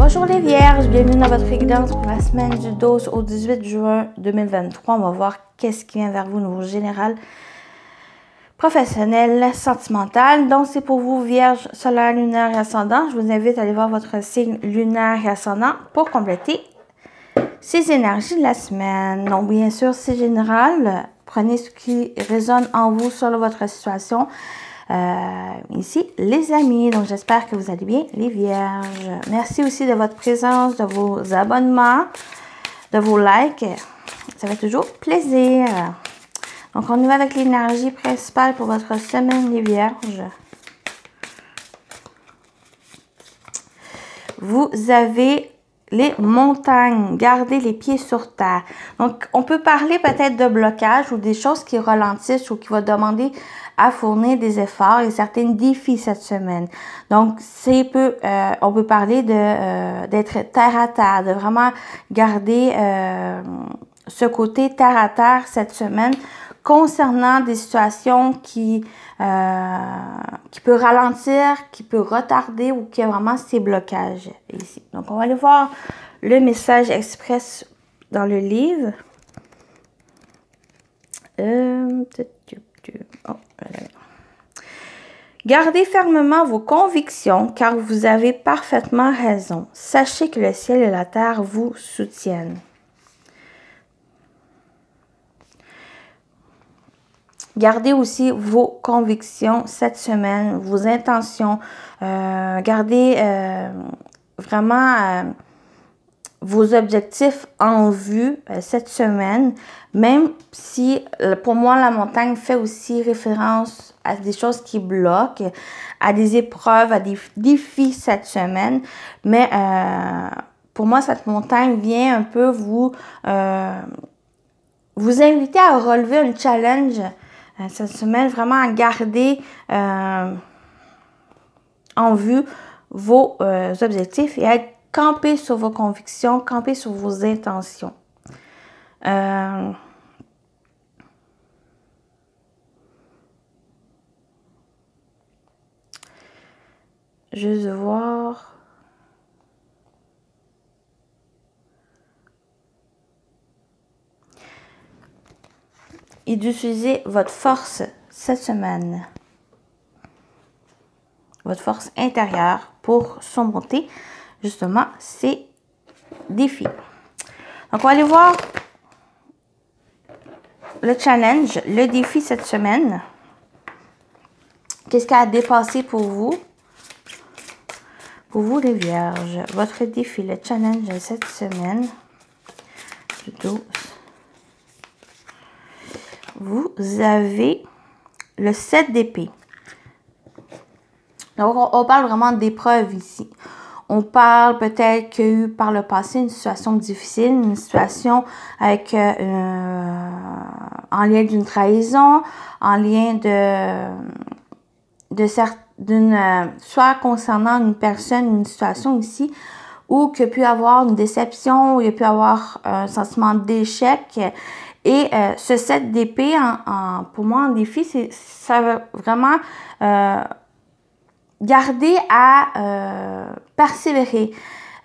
Bonjour les Vierges, bienvenue dans votre guidance pour la semaine du 12 au 18 juin 2023. On va voir qu'est-ce qui vient vers vous au niveau général, professionnel, sentimental. Donc c'est pour vous Vierge, solaire, lunaire et ascendant. Je vous invite à aller voir votre signe lunaire et ascendant pour compléter ces énergies de la semaine. Donc bien sûr c'est général, prenez ce qui résonne en vous sur votre situation. Ici les amis, donc j'espère que vous allez bien les Vierges. Merci aussi de votre présence, de vos abonnements, de vos likes, ça fait toujours plaisir. Donc on y va avec l'énergie principale pour votre semaine les Vierges. Vous avez les montagnes, gardez les pieds sur terre. Donc, on peut parler peut-être de blocage ou des choses qui ralentissent ou qui vont demander à fournir des efforts et certains défis cette semaine. Donc, on peut parler d'être terre à terre, de vraiment garder ce côté terre à terre cette semaine concernant des situations qui peut ralentir, qui peut retarder ou qui a vraiment ces blocages ici. Donc, on va aller voir le message express dans le livre. Gardez fermement vos convictions car vous avez parfaitement raison. Sachez que le ciel et la terre vous soutiennent. Gardez aussi vos convictions cette semaine, vos intentions. Gardez vraiment vos objectifs en vue cette semaine. Même si, pour moi, la montagne fait aussi référence à des choses qui bloquent, à des épreuves, à des défis cette semaine. Mais pour moi, cette montagne vient un peu vous inviter à relever un challenge cette semaine, vraiment à garder en vue vos objectifs et à être campé sur vos convictions, campé sur vos intentions. Juste voir. Et d'utiliser votre force cette semaine. Votre force intérieure pour surmonter justement ces défis. Donc, on va aller voir le challenge, le défi cette semaine. Qu'est-ce qui a dépassé pour vous? Pour vous les Vierges, votre défi, le challenge cette semaine. Du 12. Vous avez le 7 d'épée. Donc, on parle vraiment d'épreuves ici. On parle peut-être qu'il y a eu par le passé une situation difficile, une situation avec en lien d'une trahison, en lien soit concernant une personne, une situation ici, où il y a pu avoir une déception, où il y a pu avoir un sentiment d'échec. Et ce 7 d'épée, pour moi, en défi, ça veut vraiment garder à persévérer,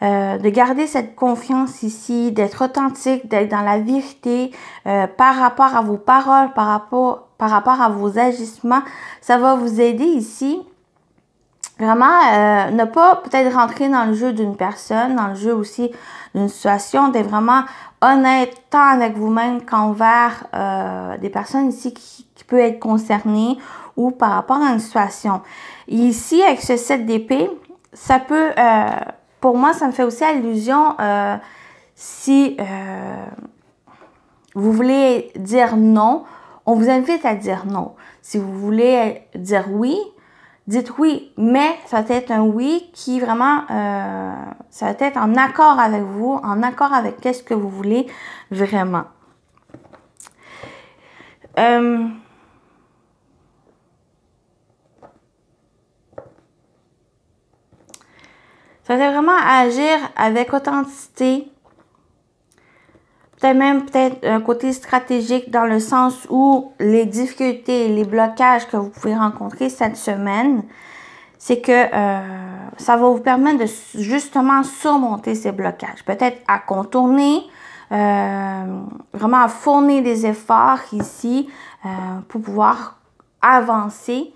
de garder cette confiance ici, d'être authentique, d'être dans la vérité par rapport à vos paroles, par rapport à vos agissements. Ça va vous aider ici. Vraiment, ne pas peut-être rentrer dans le jeu d'une personne, dans le jeu aussi d'une situation, d'être vraiment honnête tant avec vous-même qu'envers des personnes ici qui peuvent être concernées ou par rapport à une situation. Et ici, avec ce 7 d'épée, ça peut, pour moi, ça me fait aussi allusion si vous voulez dire non, on vous invite à dire non. Si vous voulez dire oui, dites oui, mais ça va être un oui qui vraiment, ça va être en accord avec vous, en accord avec qu'est-ce que vous voulez vraiment. Ça va être vraiment agir avec authenticité. Peut-être un côté stratégique dans le sens où les difficultés, les blocages que vous pouvez rencontrer cette semaine, c'est que ça va vous permettre de justement surmonter ces blocages. Peut-être à contourner, vraiment à fournir des efforts ici pour pouvoir avancer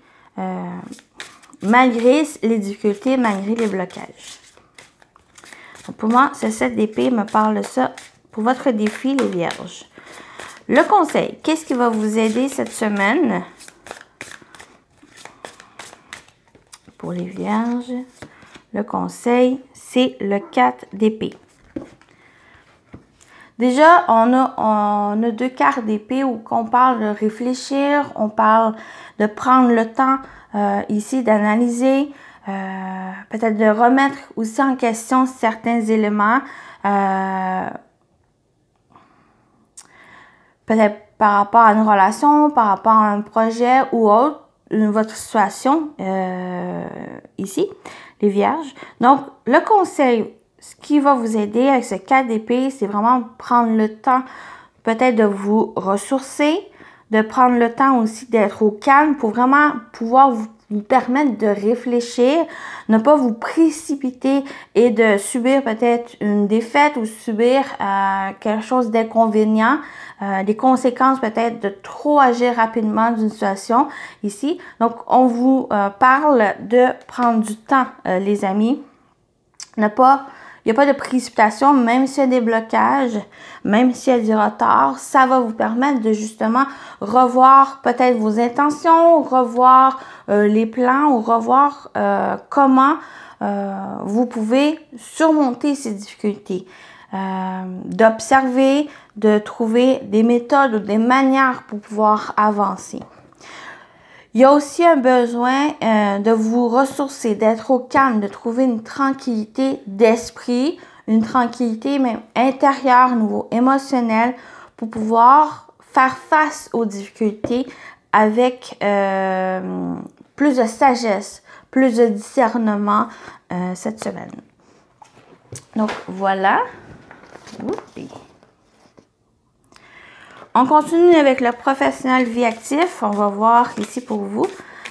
malgré les difficultés, malgré les blocages. Donc pour moi, ce 7 d'épée me parle de ça pour votre défi, les vierges. Le conseil, qu'est-ce qui va vous aider cette semaine? Pour les vierges, le conseil, c'est le 4 d'épée. Déjà, on a 2 cartes d'épée où on parle de réfléchir, on parle de prendre le temps ici d'analyser, peut-être de remettre aussi en question certains éléments, peut-être par rapport à une relation, par rapport à un projet ou autre, votre situation ici, les vierges. Donc, le conseil, ce qui va vous aider avec ce 4 d'épée, c'est vraiment prendre le temps peut-être de vous ressourcer, de prendre le temps aussi d'être au calme pour vraiment pouvoir vous permettre de réfléchir, ne pas vous précipiter et de subir peut-être une défaite ou subir quelque chose d'inconvénient, des conséquences peut-être de trop agir rapidement d'une situation ici. Donc, on vous parle de prendre du temps, les amis. Il n'y a pas de précipitation, même s'il y a des blocages, même s'il y a du retard, ça va vous permettre de justement revoir peut-être vos intentions, revoir les plans ou revoir comment vous pouvez surmonter ces difficultés. D'observer, de trouver des méthodes ou des manières pour pouvoir avancer. Il y a aussi un besoin de vous ressourcer, d'être au calme, de trouver une tranquillité d'esprit, une tranquillité même intérieure, au niveau émotionnel, pour pouvoir faire face aux difficultés avec plus de sagesse, plus de discernement cette semaine. Donc voilà. Oups. On continue avec le professionnel vie actif. On va voir ici pour vous.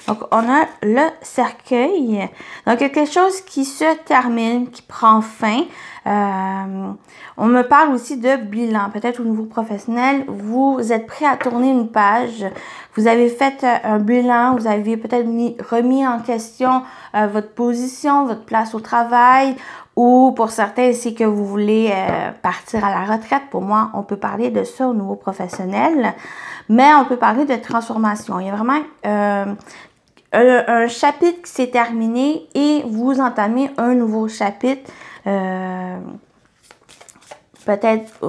Donc, on a le cercueil. Donc, quelque chose qui se termine, qui prend fin. On me parle aussi de bilan. Peut-être au niveau professionnel, vous êtes prêt à tourner une page. Vous avez fait un bilan. Vous avez peut-être remis en question votre position, votre place au travail. Ou pour certains, c'est que vous voulez partir à la retraite. Pour moi, on peut parler de ça au niveau professionnel. Mais on peut parler de transformation. Il y a vraiment un chapitre qui s'est terminé et vous entamez un nouveau chapitre. Peut-être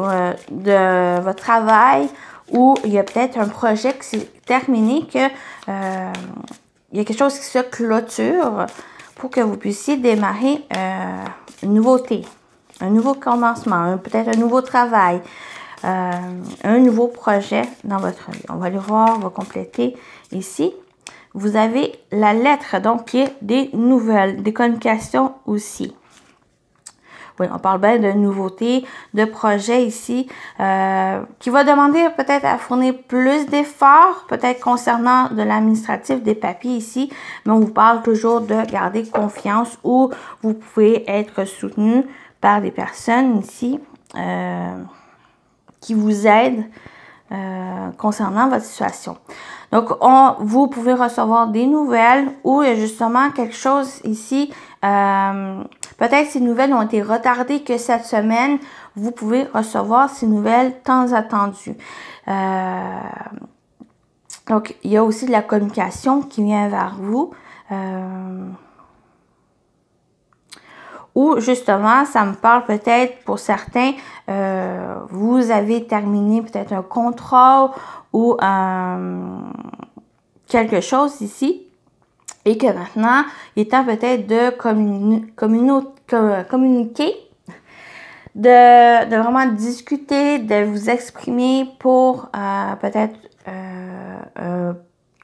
de votre travail ou il y a peut-être un projet qui s'est terminé, que il y a quelque chose qui se clôture pour que vous puissiez démarrer une nouveauté, un nouveau commencement, peut-être un nouveau travail, un nouveau projet dans votre vie. On va aller voir, on va compléter ici. Vous avez la lettre, donc qui est des nouvelles, des communications aussi. Oui, on parle bien de nouveautés, de projets ici, qui va demander peut-être à fournir plus d'efforts, peut-être concernant de l'administratif, des papiers ici, mais on vous parle toujours de garder confiance où vous pouvez être soutenu par des personnes ici qui vous aident concernant votre situation. Donc, vous pouvez recevoir des nouvelles ou il y a justement quelque chose ici. Peut-être ces nouvelles ont été retardées que cette semaine. Vous pouvez recevoir ces nouvelles tant attendues. Donc, il y a aussi de la communication qui vient vers vous. Ou justement, ça me parle peut-être pour certains, vous avez terminé peut-être un contrat ou quelque chose ici et que maintenant, il est temps peut-être de communiquer, de vraiment discuter, de vous exprimer pour peut-être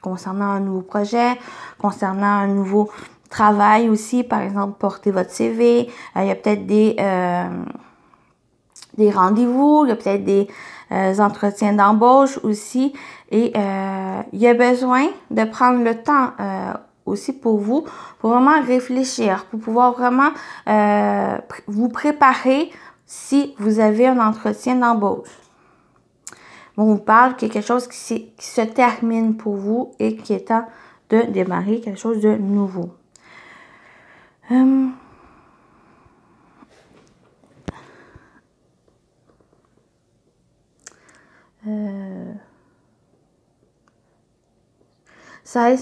concernant un nouveau projet, concernant un nouveau travail aussi, par exemple, porter votre CV. Il y a peut-être des rendez-vous, il y a peut-être des entretiens d'embauche aussi. Et il y a besoin de prendre le temps aussi pour vous, pour vraiment réfléchir, pour pouvoir vraiment vous préparer si vous avez un entretien d'embauche. On vous parle qu'il y a quelque chose qui se termine pour vous et qui est temps de démarrer quelque chose de nouveau.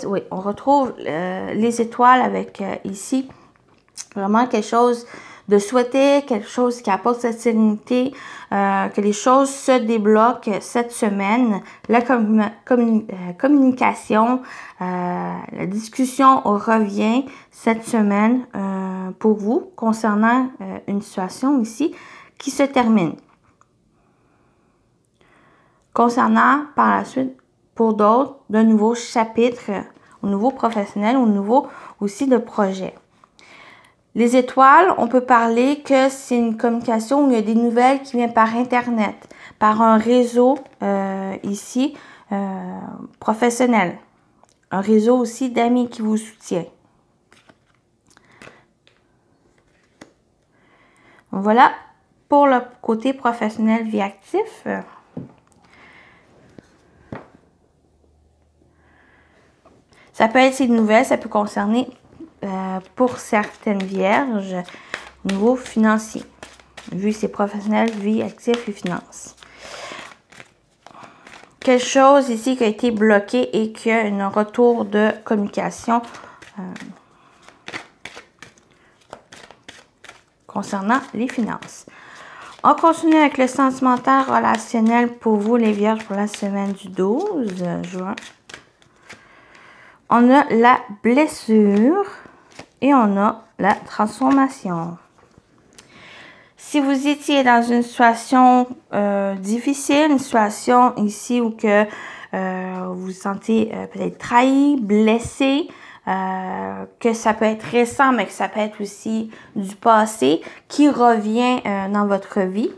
Oui, on retrouve les étoiles avec ici vraiment quelque chose de souhaiter, quelque chose qui apporte cette sérénité, que les choses se débloquent cette semaine. La communication, la discussion revient cette semaine pour vous concernant une situation ici qui se termine. Concernant par la suite, pour d'autres, de nouveaux chapitres au niveau professionnel, au niveau aussi de projet. Les étoiles, on peut parler que c'est une communication où il y a des nouvelles qui viennent par Internet, par un réseau ici professionnel, un réseau aussi d'amis qui vous soutient. Voilà pour le côté professionnel vie actif. Ça peut être ces nouvelles, ça peut concerner pour certaines vierges au niveau financier, vu que c'est professionnel, vie active et finances. Quelque chose ici qui a été bloqué et qui a un retour de communication concernant les finances. On continue avec le sentimental relationnel pour vous les vierges pour la semaine du 12 juin. On a la blessure et on a la transformation. Si vous étiez dans une situation difficile, une situation ici où que vous vous sentez peut-être trahi, blessé, que ça peut être récent, mais que ça peut être aussi du passé qui revient dans votre vie,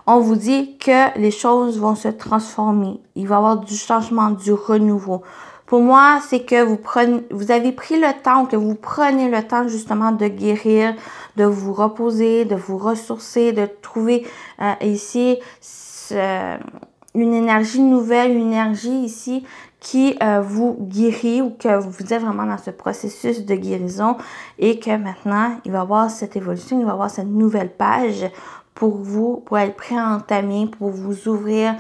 on vous dit que les choses vont se transformer. Il va y avoir du changement, du renouveau. Pour moi, c'est que vous avez pris le temps, que vous prenez le temps justement de guérir, de vous reposer, de vous ressourcer, de trouver ici une énergie nouvelle, une énergie ici qui vous guérit ou que vous êtes vraiment dans ce processus de guérison et que maintenant, il va y avoir cette évolution, il va y avoir cette nouvelle page pour vous, pour être prêt à entamer, pour vous ouvrir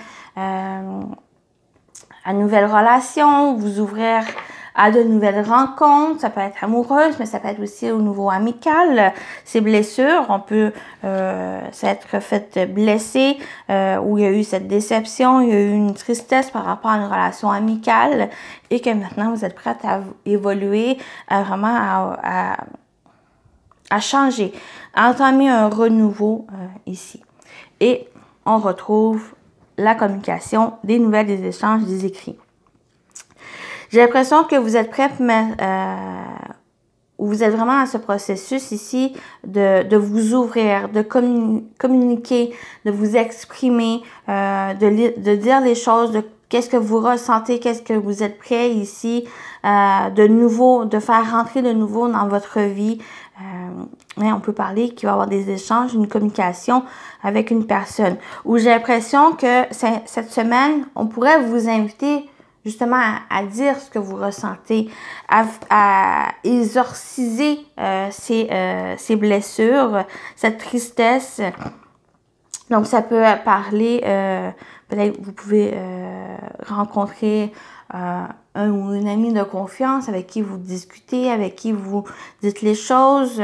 à de nouvelles relations, vous ouvrir à de nouvelles rencontres. Ça peut être amoureuse, mais ça peut être aussi au niveau amical. Ces blessures, on peut s'être fait blesser, où il y a eu cette déception, il y a eu une tristesse par rapport à une relation amicale et que maintenant vous êtes prête à évoluer, vraiment à changer, à entamer un renouveau ici. Et on retrouve la communication, des nouvelles, des échanges, des écrits. J'ai l'impression que vous êtes prêts, mais vous êtes vraiment dans ce processus ici de vous ouvrir, de communiquer, de vous exprimer, de dire les choses, de qu'est-ce que vous ressentez, qu'est-ce que vous êtes prêt ici, de nouveau, de faire rentrer de nouveau dans votre vie. On peut parler qu'il va y avoir des échanges, une communication avec une personne. Où j'ai l'impression que cette semaine, on pourrait vous inviter justement à dire ce que vous ressentez, à exorciser ces blessures, cette tristesse. Donc, ça peut parler, peut-être vous pouvez rencontrer un ou une amie de confiance avec qui vous discutez, avec qui vous dites les choses,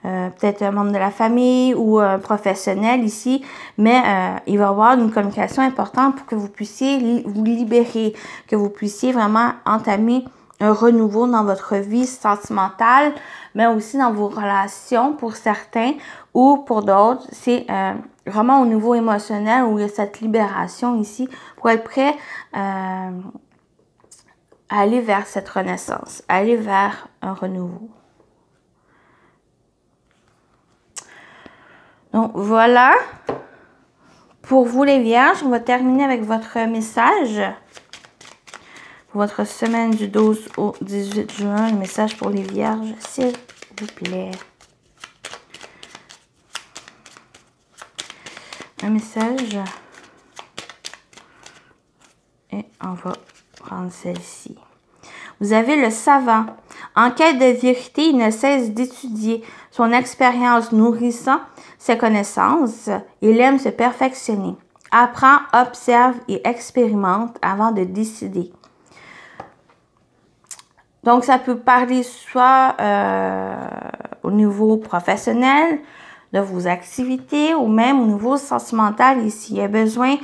peut-être un membre de la famille ou un professionnel ici, mais il va y avoir une communication importante pour que vous puissiez vous libérer, que vous puissiez vraiment entamer un renouveau dans votre vie sentimentale, mais aussi dans vos relations pour certains ou pour d'autres. C'est vraiment au niveau émotionnel où il y a cette libération ici pour être prêt à aller vers cette renaissance, aller vers un renouveau. Donc voilà, pour vous les vierges, on va terminer avec votre message pour votre semaine du 12 au 18 juin. Le message pour les vierges, s'il vous plaît. Un message. Et on va prendre celle-ci. Vous avez le savant. En quête de vérité, il ne cesse d'étudier son expérience nourrissant ses connaissances. Il aime se perfectionner. Apprend, observe et expérimente avant de décider. Donc, ça peut parler soit au niveau professionnel, de vos activités, ou même au niveau sentimental ici. Il y a besoin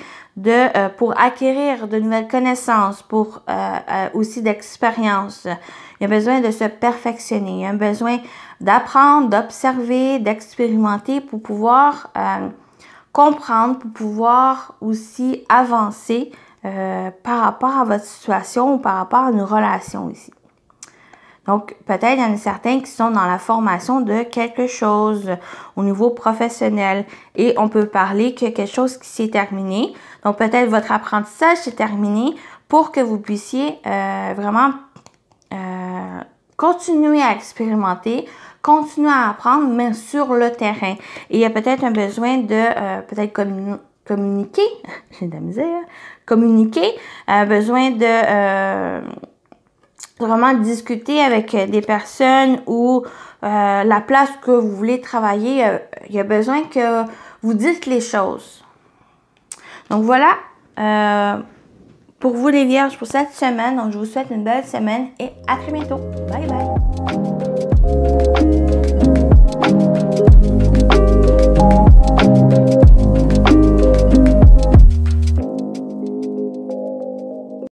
pour acquérir de nouvelles connaissances, pour aussi d'expérience. Il y a besoin de se perfectionner. Il y a besoin d'apprendre, d'observer, d'expérimenter pour pouvoir comprendre, pour pouvoir aussi avancer par rapport à votre situation ou par rapport à une relation ici. Donc, peut-être il y en a certains qui sont dans la formation de quelque chose au niveau professionnel. Et on peut parler que quelque chose qui s'est terminé. Donc, peut-être votre apprentissage s'est terminé pour que vous puissiez vraiment continuer à expérimenter, continuer à apprendre, mais sur le terrain. Et il y a peut-être un besoin de peut-être communiquer. J'ai de la misère. Communiquer. Besoin de vraiment discuter avec des personnes ou la place que vous voulez travailler, il y a besoin que vous dites les choses. Donc voilà, pour vous les vierges pour cette semaine. Donc je vous souhaite une belle semaine et à très bientôt. Bye bye!